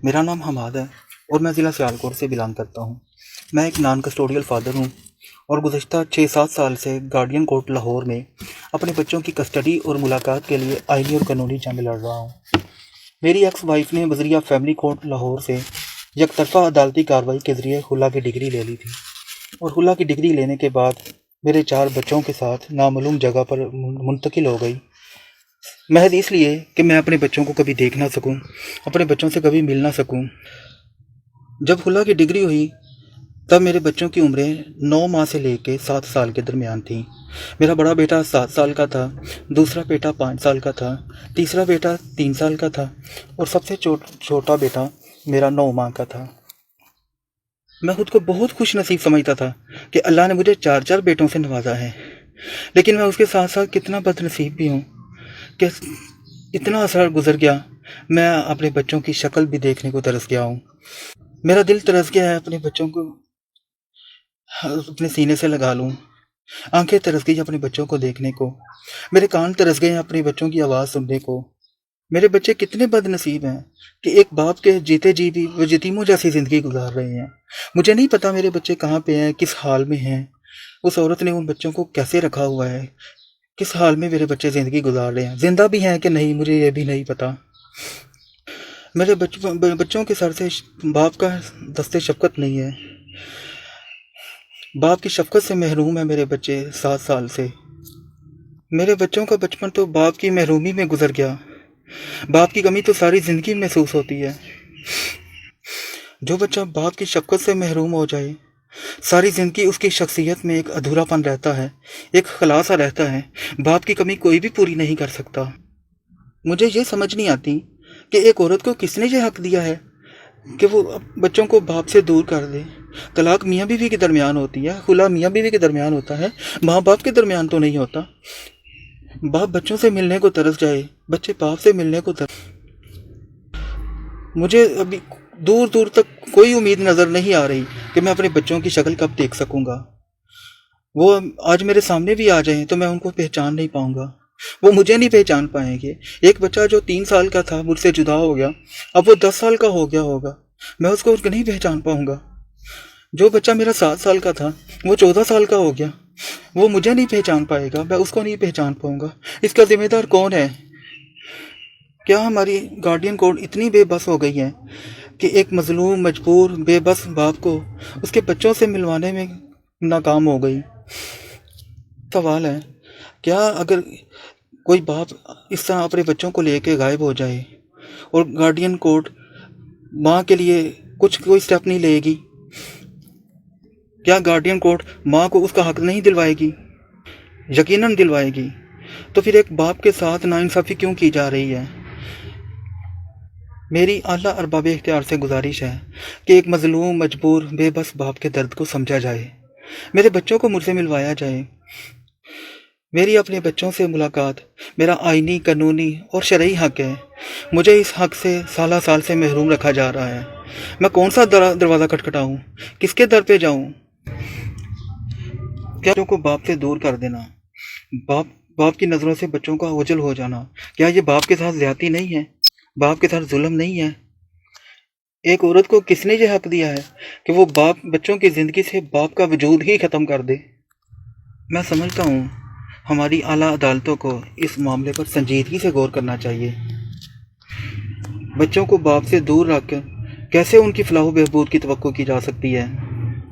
میرا نام حماد ہے اور میں ضلع سیالکوٹ سے بلانگ کرتا ہوں۔ میں ایک نان کسٹوڈیل فادر ہوں اور گزشتہ 6-7 سال سے گارڈین کورٹ لاہور میں اپنے بچوں کی کسٹڈی اور ملاقات کے لیے آئینی اور قانونی جنگ لڑ رہا ہوں۔ میری ایکس وائف نے بذریعہ فیملی کورٹ لاہور سے یک طرفہ عدالتی کارروائی کے ذریعے خلا کی ڈگری لے لی تھی اور خلا کی ڈگری لینے کے بعد میرے 4 بچوں کے ساتھ نامعلوم جگہ پر منتقل ہو گئی، محض اس لیے کہ میں اپنے بچوں کو کبھی دیکھ نہ سکوں، اپنے بچوں سے کبھی مل نہ سکوں۔ جب خلا کی ڈگری ہوئی تب میرے بچوں کی عمریں 9 ماہ سے لے کے 7 سال کے درمیان تھیں۔ میرا بڑا بیٹا 7 سال کا تھا، دوسرا بیٹا 5 سال کا تھا، تیسرا بیٹا 3 سال کا تھا اور سب سے چھوٹا بیٹا میرا 9 ماہ کا تھا۔ میں خود کو بہت خوش نصیب سمجھتا تھا کہ اللہ نے مجھے 4 بیٹوں سے نوازا ہے، لیکن میں اس کے ساتھ ساتھ کتنا بد نصیب بھی ہوں کہ اتنا عرصہ گزر گیا، میں اپنے بچوں کی شکل بھی دیکھنے کو ترس گیا ہوں۔ میرا دل ترس گیا ہے اپنے بچوں کو اپنے سینے سے لگا لوں، آنکھیں ترس گئی اپنے بچوں کو دیکھنے کو، میرے کان ترس گئے ہیں اپنے بچوں کی آواز سننے کو۔ میرے بچے کتنے بد نصیب ہیں کہ ایک باپ کے جیتے جی بھی وہ یتیموں جیسی زندگی گزار رہے ہیں۔ مجھے نہیں پتا میرے بچے کہاں پہ ہیں، کس حال میں ہیں، اس عورت نے ان بچوں کو کیسے رکھا ہوا ہے، کس حال میں میرے بچے زندگی گزار رہے ہیں، زندہ بھی ہیں کہ نہیں مجھے یہ بھی نہیں پتا۔ میرے بچوں کے سر سے باپ کا دست شفقت نہیں ہے، باپ کی شفقت سے محروم ہے میرے بچے 7 سال سے۔ میرے بچوں کا بچپن تو باپ کی محرومی میں گزر گیا، باپ کی کمی تو ساری زندگی محسوس ہوتی ہے۔ جو بچہ باپ کی شفقت سے محروم ہو جائے، ساری زندگی اس کی شخصیت میں ایک ادھورا پن رہتا ہے، ایک خلا سا رہتا ہے، باپ کی کمی کوئی بھی پوری نہیں کر سکتا۔ مجھے یہ سمجھ نہیں آتی کہ ایک عورت کو کس نے یہ حق دیا ہے کہ وہ بچوں کو باپ سے دور کر دے۔ طلاق میاں بیوی کے درمیان ہوتی ہے، خلا میاں بیوی کے درمیان ہوتا ہے، ماں باپ کے درمیان تو نہیں ہوتا۔ باپ بچوں سے ملنے کو ترس جائے، بچے باپ سے ملنے کو ترس۔ مجھے ابھی دور دور تک کوئی امید نظر نہیں آ رہی کہ میں اپنے بچوں کی شکل کب دیکھ سکوں گا۔ وہ آج میرے سامنے بھی آ جائیں تو میں ان کو پہچان نہیں پاؤں گا، وہ مجھے نہیں پہچان پائیں گے۔ ایک بچہ جو 3 سال کا تھا مجھ سے جدا ہو گیا، اب وہ 10 سال کا ہو گیا ہوگا، میں اس کو نہیں پہچان پاؤں گا۔ جو بچہ میرا 7 سال کا تھا وہ 14 سال کا ہو گیا، وہ مجھے نہیں پہچان پائے گا، میں اس کو نہیں پہچان پاؤں گا۔ اس کا ذمہ دار کون ہے؟ کیا ہماری گارڈین کورٹ اتنی بے بس ہو گئی ہے کہ ایک مظلوم مجبور بے بس باپ کو اس کے بچوں سے ملوانے میں ناکام ہو گئی؟ سوال ہے، کیا اگر کوئی باپ اس طرح اپنے بچوں کو لے کے غائب ہو جائے اور گارڈین کورٹ ماں کے لیے کوئی سٹیپ نہیں لے گی، کیا گارڈین کورٹ ماں کو اس کا حق نہیں دلوائے گی؟ یقیناً دلوائے گی۔ تو پھر ایک باپ کے ساتھ ناانصافی کیوں کی جا رہی ہے؟ میری اعلیٰ ارباب اختیار سے گزارش ہے کہ ایک مظلوم مجبور بے بس باپ کے درد کو سمجھا جائے، میرے بچوں کو مجھ سے ملوایا جائے۔ میری اپنے بچوں سے ملاقات میرا آئینی، قانونی اور شرعی حق ہے۔ مجھے اس حق سے سالہ سال سے محروم رکھا جا رہا ہے۔ میں کون سا دروازہ کھٹکھٹاؤں؟ کس کے در پہ جاؤں؟ کیا بچوں کو باپ سے دور کر دینا، باپ کی نظروں سے بچوں کا اوجھل ہو جانا، کیا یہ باپ کے ساتھ زیادتی نہیں ہے؟ باپ کے ساتھ ظلم نہیں ہے؟ ایک عورت کو کس نے یہ حق دیا ہے کہ وہ بچوں کی زندگی سے باپ کا وجود ہی ختم کر دے؟ میں سمجھتا ہوں ہماری اعلیٰ عدالتوں کو اس معاملے پر سنجیدگی سے غور کرنا چاہیے۔ بچوں کو باپ سے دور رکھ کر کیسے ان کی فلاح و بہبود کی توقع کی جا سکتی ہے؟